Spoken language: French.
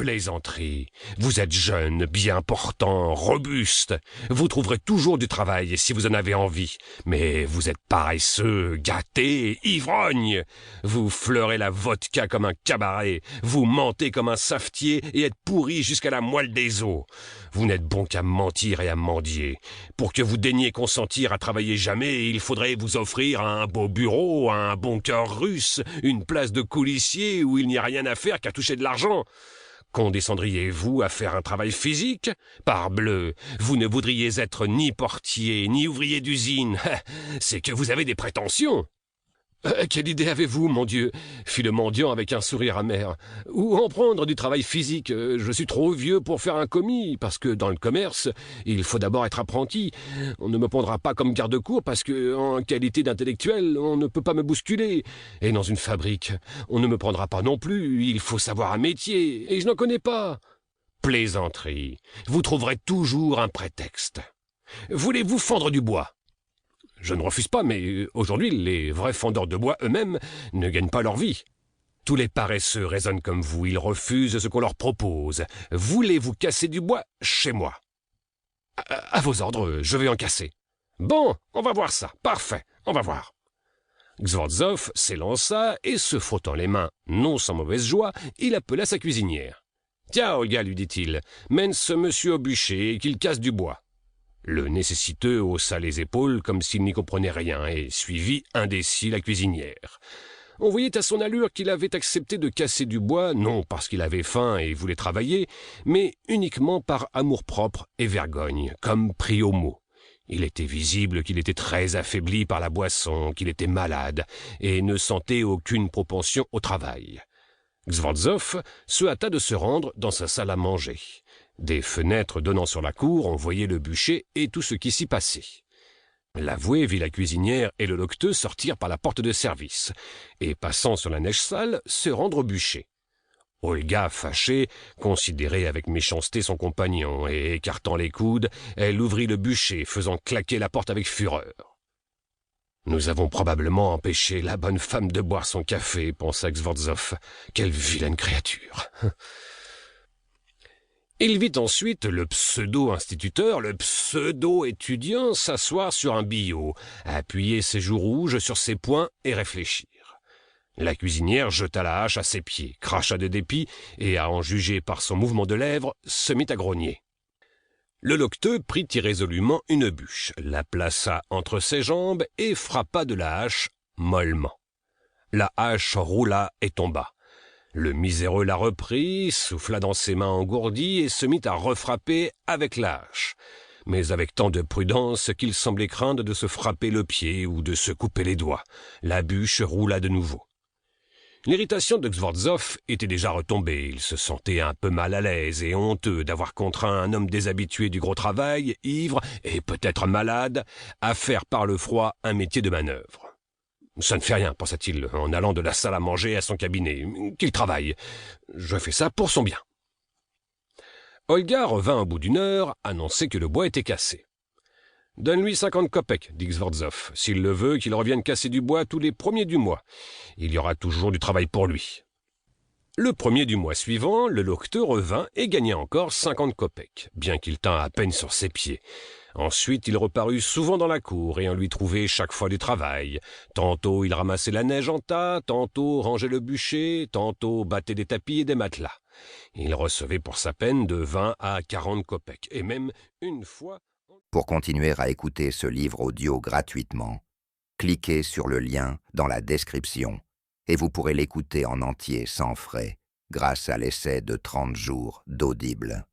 Plaisanterie. Vous êtes jeune, bien portant, robuste. Vous trouverez toujours du travail si vous en avez envie. Mais vous êtes paresseux, gâté, ivrogne. Vous fleurez la vodka comme un cabaret. Vous mentez comme un savetier et êtes pourri jusqu'à la moelle des os. Vous n'êtes bon qu'à mentir et à mendier. Pour que vous daigniez consentir à travailler jamais, il faudrait vous offrir un beau bureau, un bon cœur russe, une place de coulissier où il n'y a rien à faire qu'à toucher de l'argent. Condescendriez-vous à faire un travail physique? Parbleu, vous ne voudriez être ni portier, ni ouvrier d'usine. C'est que vous avez des prétentions. Quelle idée avez-vous, mon Dieu? Fit le mendiant avec un sourire amer. Où en prendre du travail physique? Je suis trop vieux pour faire un commis, parce que dans le commerce, il faut d'abord être apprenti. On ne me prendra pas comme garde-cour, parce que, en qualité d'intellectuel, on ne peut pas me bousculer. Et dans une fabrique, on ne me prendra pas non plus. Il faut savoir un métier, et je n'en connais pas. Plaisanterie. Vous trouverez toujours un prétexte. Voulez-vous fendre du bois? Je ne refuse pas, mais aujourd'hui, les vrais fendeurs de bois eux-mêmes ne gagnent pas leur vie. Tous les paresseux raisonnent comme vous, ils refusent ce qu'on leur propose. Voulez-vous casser du bois chez moi? À vos ordres, je vais en casser. Bon, on va voir ça. Parfait, on va voir. Gzvortzov s'élança et, se frottant les mains, non sans mauvaise joie, il appela sa cuisinière. « Tiens, Olga, lui dit-il, mène ce monsieur au bûcher et qu'il casse du bois. » Le nécessiteux haussa les épaules comme s'il n'y comprenait rien et suivit indécis la cuisinière. On voyait à son allure qu'il avait accepté de casser du bois, non parce qu'il avait faim et voulait travailler, mais uniquement par amour-propre et vergogne, comme pris au mot. Il était visible qu'il était très affaibli par la boisson, qu'il était malade et ne sentait aucune propension au travail. Gzvortzov se hâta de se rendre dans sa salle à manger. Des fenêtres donnant sur la cour, on voyait le bûcher et tout ce qui s'y passait. L'avoué vit la cuisinière et le loqueteux sortir par la porte de service, et passant sur la neige sale, se rendre au bûcher. Olga, fâchée, considérait avec méchanceté son compagnon, et écartant les coudes, elle ouvrit le bûcher, faisant claquer la porte avec fureur. « Nous avons probablement empêché la bonne femme de boire son café, pensa Gzvortzov. Quelle vilaine créature !» Il vit ensuite le pseudo-instituteur, le pseudo-étudiant s'asseoir sur un billot, appuyer ses joues rouges sur ses poings et réfléchir. La cuisinière jeta la hache à ses pieds, cracha de dépit et, à en juger par son mouvement de lèvres, se mit à grogner. Le loqueteux prit irrésolument une bûche, la plaça entre ses jambes et frappa de la hache mollement. La hache roula et tomba. Le miséreux la reprit, souffla dans ses mains engourdies et se mit à refrapper avec la hache, mais avec tant de prudence qu'il semblait craindre de se frapper le pied ou de se couper les doigts. La bûche roula de nouveau. L'irritation de Gzvortzov était déjà retombée. Il se sentait un peu mal à l'aise et honteux d'avoir contraint un homme déshabitué du gros travail, ivre et peut-être malade, à faire par le froid un métier de manœuvre. Ça ne fait rien, pensa-t-il, en allant de la salle à manger à son cabinet. Qu'il travaille. Je fais ça pour son bien. Olga revint au bout d'une heure, annoncer que le bois était cassé. « Donne-lui 50 kopecks, dit Gzvortzov. S'il le veut, qu'il revienne casser du bois tous les premiers du mois. Il y aura toujours du travail pour lui. » Le premier du mois suivant, le loqueteux revint et gagna encore 50 kopecks, bien qu'il tînt à peine sur ses pieds. Ensuite, il reparut souvent dans la cour et on lui trouvait chaque fois du travail. Tantôt il ramassait la neige en tas, tantôt rangeait le bûcher, tantôt battait des tapis et des matelas. Il recevait pour sa peine de 20 à 40 kopecks, et même une fois... Pour continuer à écouter ce livre audio gratuitement, cliquez sur le lien dans la description et vous pourrez l'écouter en entier sans frais grâce à l'essai de 30 jours d'Audible.